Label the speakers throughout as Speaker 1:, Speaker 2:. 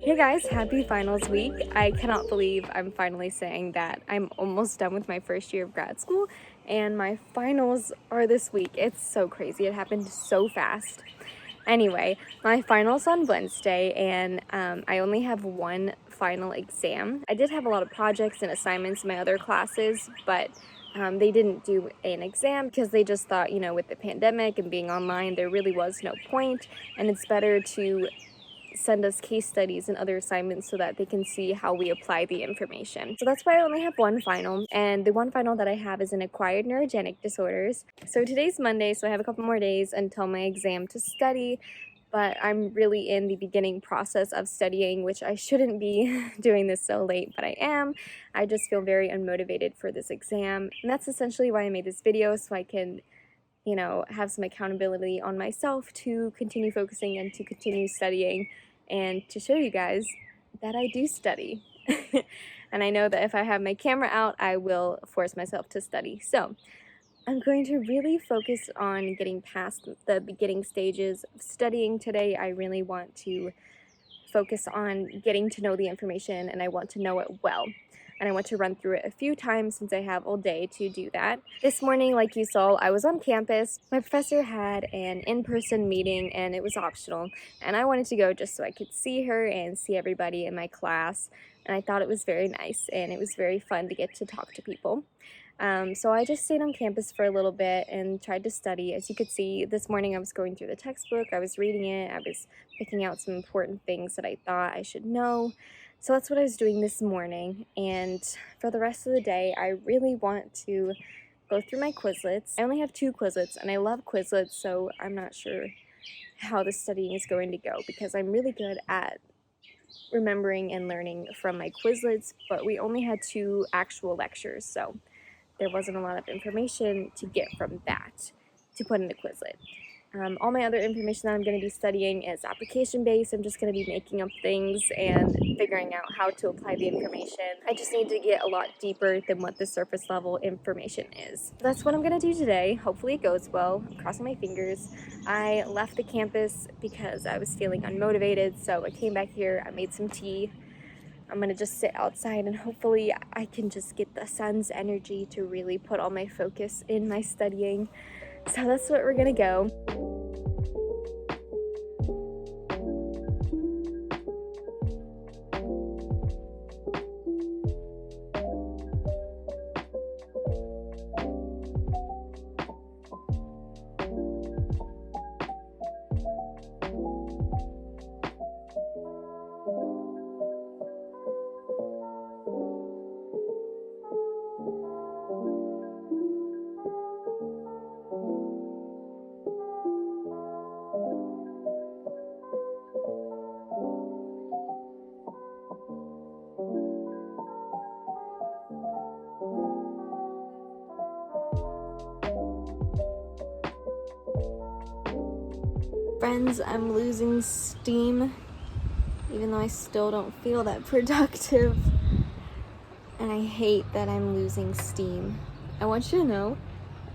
Speaker 1: Hey guys, happy finals week. I cannot believe I'm finally saying that I'm almost done with my first year of grad school and my finals are this week. It's so crazy. It happened so fast. Anyway, my finals on Wednesday and I only have one final exam. I did have a lot of projects and assignments in my other classes, but they didn't do an exam because they just thought, with the pandemic and being online, there really was no point, and it's better to send us case studies and other assignments so that they can see how we apply the information. So that's why I only have one final, and the one final that I have is in acquired neurogenic disorders. So today's Monday, so I have a couple more days until my exam to study, but I'm really in the beginning process of studying, which I shouldn't be doing this so late, but I am. I just feel very unmotivated for this exam, and that's essentially why I made this video, so I can have some accountability on myself to continue focusing and to continue studying and to show you guys that I do study. And I know that if I have my camera out, I will force myself to study. So I'm going to really focus on getting past the beginning stages of studying today. I really want to focus on getting to know the information, and I want to know it well. And I want to run through it a few times since I have all day to do that. This morning, like you saw, I was on campus. My professor had an in-person meeting and it was optional. And I wanted to go just so I could see her and see everybody in my class. And I thought it was very nice and it was very fun to get to talk to people. So I just stayed on campus for a little bit and tried to study. As you could see, this morning I was going through the textbook, I was reading it, I was picking out some important things that I thought I should know. So that's what I was doing this morning, and for the rest of the day, I really want to go through my Quizlets. I only have 2 Quizlets, and I love Quizlets, so I'm not sure how the studying is going to go, because I'm really good at remembering and learning from my Quizlets, but we only had 2 actual lectures, so there wasn't a lot of information to get from that to put in a Quizlet. All my other information that I'm going to be studying is application-based. I'm just going to be making up things and figuring out how to apply the information. I just need to get a lot deeper than what the surface level information is. That's what I'm going to do today. Hopefully it goes well. I'm crossing my fingers. I left the campus because I was feeling unmotivated, so I came back here, I made some tea. I'm going to just sit outside and hopefully I can just get the sun's energy to really put all my focus in my studying. So that's what we're going to go. Friends, I'm losing steam, even though I still don't feel that productive. And I hate that I'm losing steam. I want you to know,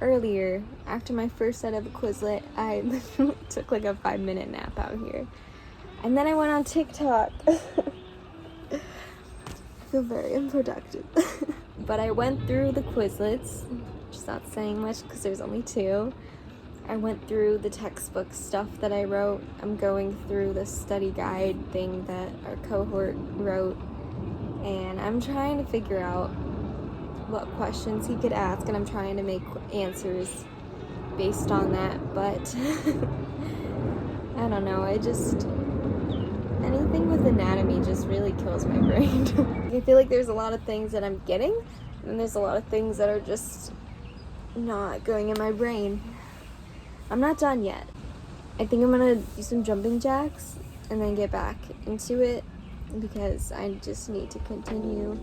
Speaker 1: earlier, after my first set of a Quizlet, I literally took like a 5-minute nap out here. And then I went on TikTok. I feel very unproductive. But I went through the Quizlets, which is not saying much because there's only 2. I went through the textbook stuff that I wrote. I'm going through the study guide thing that our cohort wrote, and I'm trying to figure out what questions he could ask, and I'm trying to make answers based on that, but I don't know, anything with anatomy just really kills my brain. I feel like there's a lot of things that I'm getting, and there's a lot of things that are just not going in my brain. I'm not done yet. I think I'm gonna do some jumping jacks and then get back into it because I just need to continue.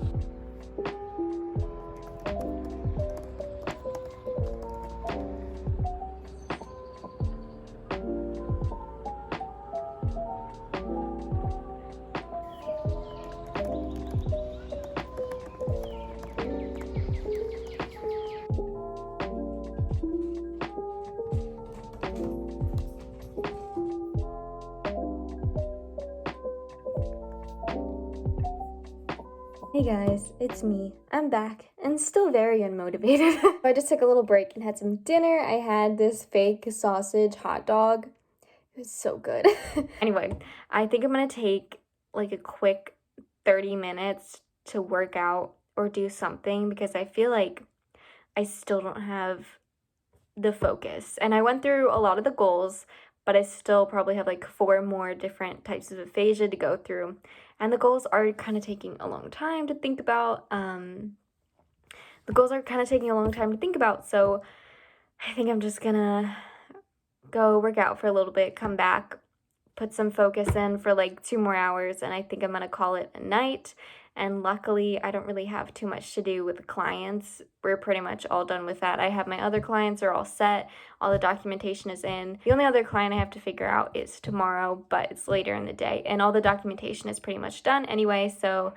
Speaker 1: Hey guys, it's me. I'm back and still very unmotivated. I just took a little break and had some dinner. I had this fake sausage hot dog. It was so good. Anyway, I think I'm gonna take like a quick 30 minutes to work out or do something because I feel like I still don't have the focus. And I went through a lot of the goals, but I still probably have like 4 more different types of aphasia to go through. And the goals are kind of taking a long time to think about. So I think I'm just gonna go work out for a little bit, come back, put some focus in for like 2 more hours, and I think I'm gonna call it a night. And luckily, I don't really have too much to do with the clients. We're pretty much all done with that. I have my other clients are all set. All the documentation is in. The only other client I have to figure out is tomorrow, but it's later in the day. And all the documentation is pretty much done anyway, so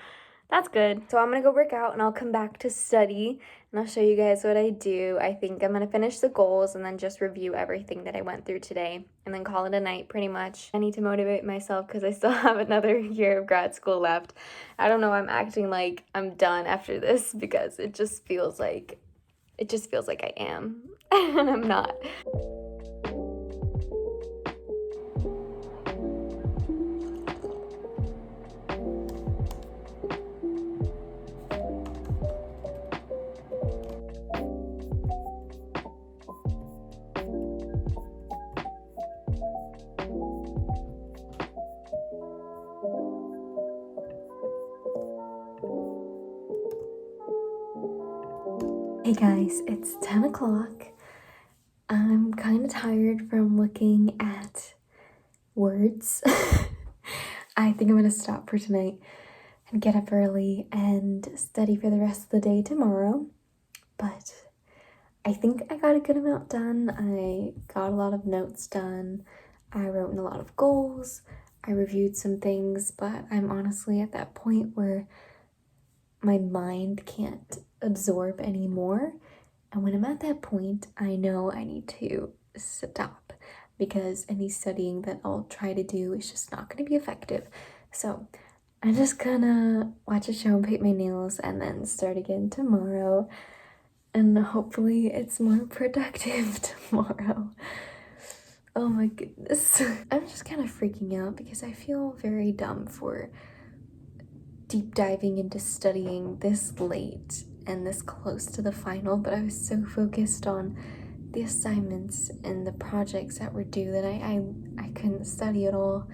Speaker 1: that's good. So I'm gonna go work out and I'll come back to study and I'll show you guys what I do. I think I'm gonna finish the goals and then just review everything that I went through today and then call it a night pretty much. I need to motivate myself because I still have another year of grad school left. I don't know, I'm acting like I'm done after this because it just feels like I am and I'm not. Hey guys, it's 10 o'clock. I'm kind of tired from looking at words. I think I'm gonna stop for tonight and get up early and study for the rest of the day tomorrow. But I think I got a good amount done. I got a lot of notes done. I wrote in a lot of goals. I reviewed some things, but I'm honestly at that point where my mind can't absorb anymore. And when I'm at that point, I know I need to stop because any studying that I'll try to do is just not going to be effective. So I'm just gonna watch a show and paint my nails and then start again tomorrow. And hopefully it's more productive tomorrow. Oh my goodness. I'm just kind of freaking out because I feel very dumb for deep diving into studying this late and this close to the final, but I was so focused on the assignments and the projects that were due that I couldn't study at all.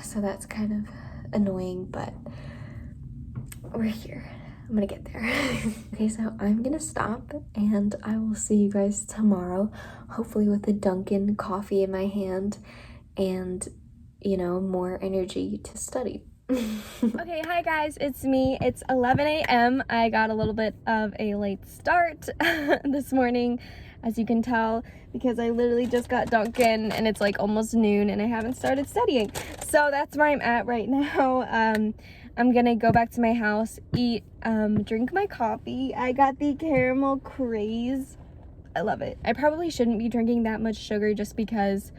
Speaker 1: So that's kind of annoying, but we're here. I'm gonna get there. Okay, so I'm gonna stop and I will see you guys tomorrow, hopefully with a Dunkin' coffee in my hand and, you know, more energy to study. Okay, hi guys, it's me. It's 11 a.m. I got a little bit of a late start this morning, as you can tell, because I literally just got Dunkin' and it's like almost noon and I haven't started studying. So that's where I'm at right now. I'm gonna go back to my house, eat, drink my coffee. I got the caramel craze. I love it. I probably shouldn't be drinking that much sugar just because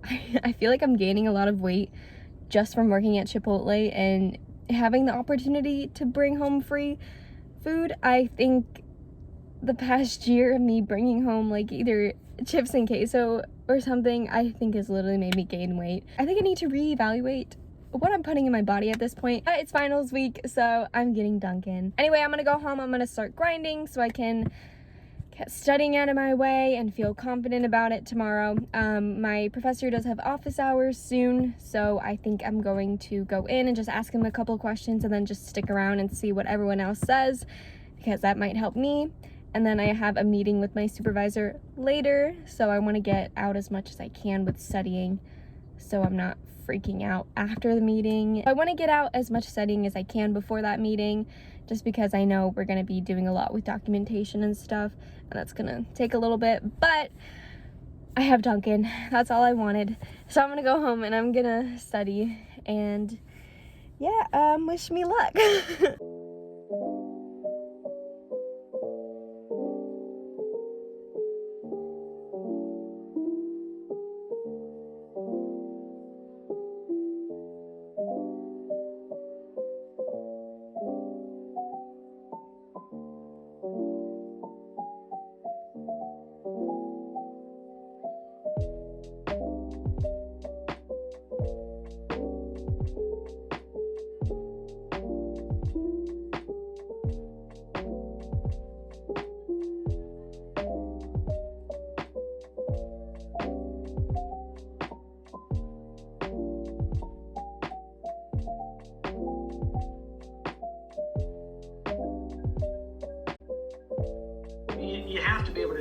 Speaker 1: I feel like I'm gaining a lot of weight just from working at Chipotle and having the opportunity to bring home free food. I think the past year of me bringing home like either chips and queso or something, I think has literally made me gain weight. I think I need to reevaluate what I'm putting in my body at this point. It's finals week, so I'm getting Dunkin'. Anyway, I'm gonna go home. I'm gonna start grinding so I can get studying out of my way and feel confident about it tomorrow. My professor does have office hours soon, so I think I'm going to go in and just ask him a couple questions and then just stick around and see what everyone else says, because that might help me. And then I have a meeting with my supervisor later, so I want to get out as much as I can with studying so I'm not freaking out after the meeting. I want to get out as much studying as I can before that meeting, just because I know we're going to be doing a lot with documentation and stuff, and that's going to take a little bit, but I have Dunkin'. That's all I wanted. So I'm going to go home and I'm going to study, and yeah, wish me luck.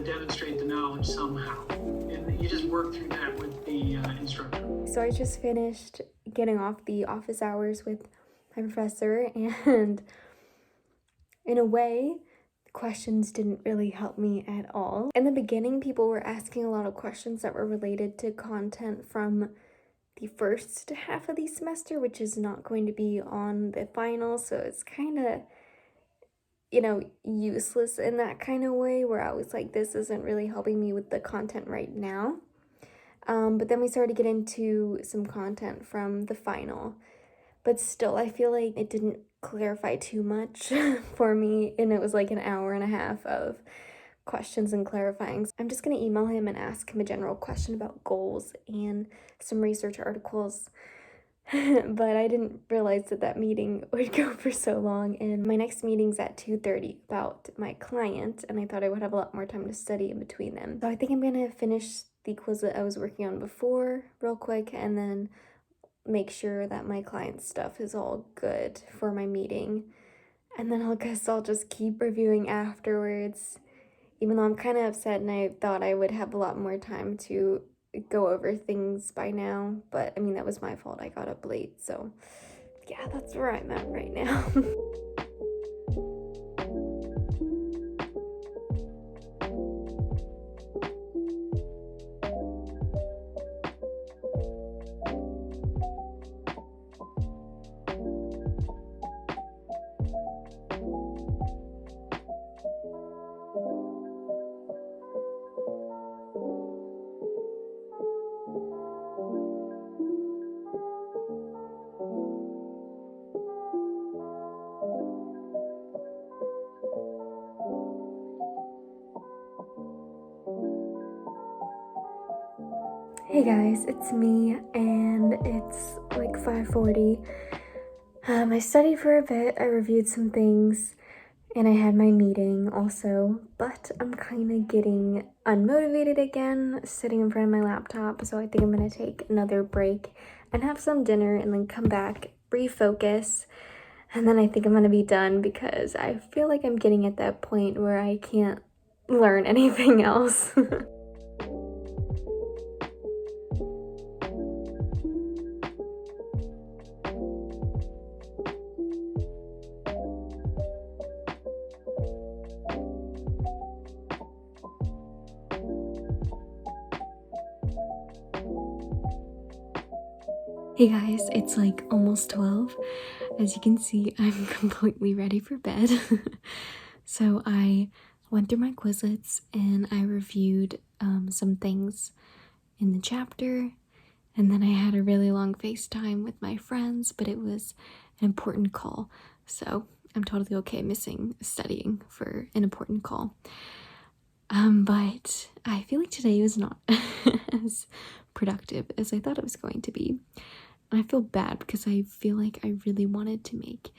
Speaker 2: demonstrate the knowledge somehow. And you just work through that with the instructor.
Speaker 1: So I just finished getting off the office hours with my professor, and in a way, questions didn't really help me at all. In the beginning, people were asking a lot of questions that were related to content from the first half of the semester, which is not going to be on the final, so it's kind of, useless in that kind of way, where I was like, this isn't really helping me with the content right now. But then we started to get into some content from the final, but still, I feel like it didn't clarify too much for me, and it was like an hour and a half of questions and clarifying. I'm just gonna email him and ask him a general question about goals and some research articles. But I didn't realize that meeting would go for so long, and my next meeting's at 2:30 about my client, and I thought I would have a lot more time to study in between them. So I think I'm gonna finish the quiz that I was working on before real quick, and then make sure that my client's stuff is all good for my meeting. And then I'll just keep reviewing afterwards, even though I'm kind of upset and I thought I would have a lot more time to go over things by now. But I mean, that was my fault. I got up late. So yeah, that's where I'm at right now. Hey guys, it's me, and it's like 5:40. I studied for a bit, I reviewed some things, and I had my meeting also, but I'm kind of getting unmotivated again sitting in front of my laptop, so I think I'm gonna take another break and have some dinner and then come back, refocus, and then I think I'm gonna be done because I feel like I'm getting at that point where I can't learn anything else. Hey guys, it's like almost 12. As you can see, I'm completely ready for bed. So I went through my Quizlets and I reviewed some things in the chapter, and then I had a really long FaceTime with my friends, but it was an important call, so I'm totally okay missing studying for an important call. But I feel like today was not as productive as I thought it was going to be. And I feel bad because I feel like I really wanted to make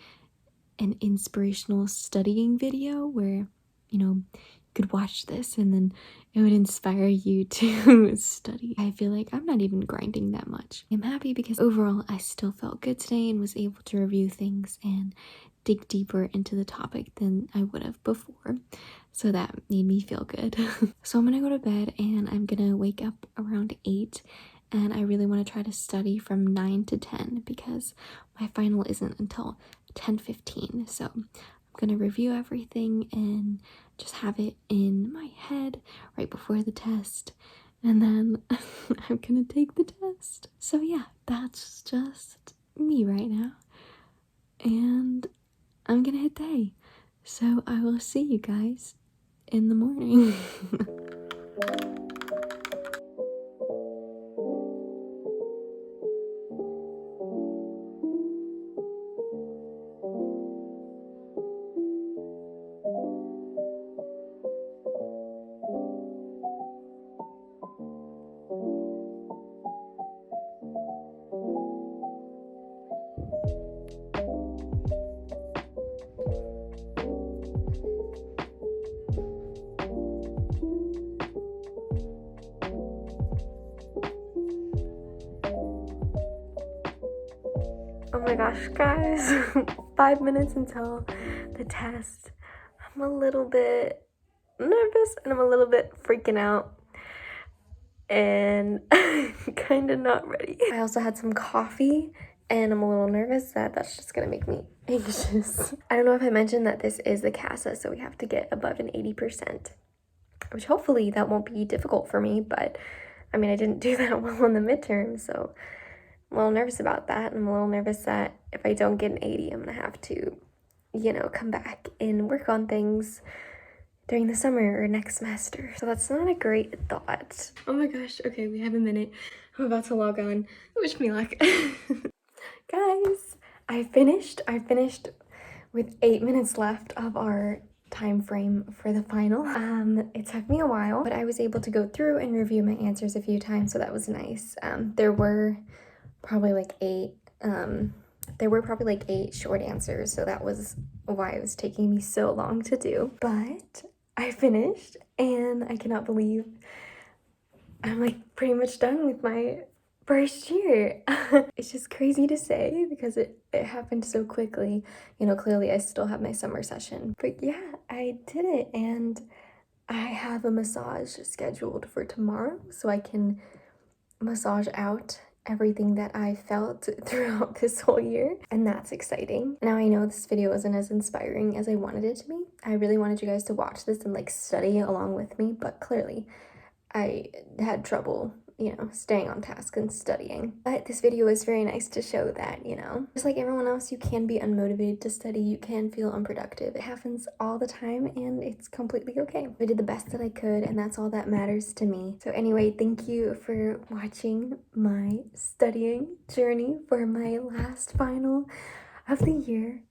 Speaker 1: an inspirational studying video where, you could watch this and then it would inspire you to study. I feel like I'm not even grinding that much. I'm happy because overall I still felt good today and was able to review things and dig deeper into the topic than I would have before. So that made me feel good. So I'm gonna go to bed and I'm gonna wake up around 8, and I really want to try to study from 9 to 10 because my final isn't until 10:15. So I'm gonna review everything and just have it in my head right before the test, and then I'm gonna take the test. So yeah, that's just me right now, and I'm gonna hit day. So I will see you guys in the morning. Oh my gosh, guys, 5 minutes until the test. I'm a little bit nervous and I'm a little bit freaking out and kind of not ready. I also had some coffee and I'm a little nervous that that's just gonna make me anxious. I don't know if I mentioned that this is the CASA, so we have to get above an 80%, which hopefully that won't be difficult for me, but I mean, I didn't do that well in the midterm, so I'm a little nervous about that. And I'm a little nervous that if I don't get an 80, I'm gonna have to, you know, come back and work on things during the summer or next semester. So that's not a great thought. Oh my gosh, okay, we have a minute. I'm about to log on. Wish me luck. Guys, I finished with 8 minutes left of our time frame for the final. It took me a while, but I was able to go through and review my answers a few times, so that was nice. There were probably like eight short answers, so that was why it was taking me so long to do. But I finished and I cannot believe I'm like pretty much done with my first year. It's just crazy to say because it happened so quickly. You know, clearly I still have my summer session. But yeah, I did it, and I have a massage scheduled for tomorrow so I can massage out everything that I felt throughout this whole year, and that's exciting. Now I know this video isn't as inspiring as I wanted it to be. I really wanted you guys to watch this and like study along with me, but clearly I had trouble, you know, staying on task and studying. But this video is very nice to show that, you know, just like everyone else, you can be unmotivated to study, you can feel unproductive. It happens all the time and it's completely okay. I did the best that I could, and that's all that matters to me. So anyway, thank you for watching my studying journey for my last final of the year.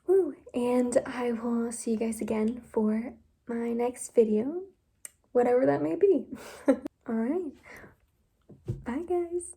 Speaker 1: Woo! And I will see you guys again for my next video, whatever that may be. All right. Bye, guys.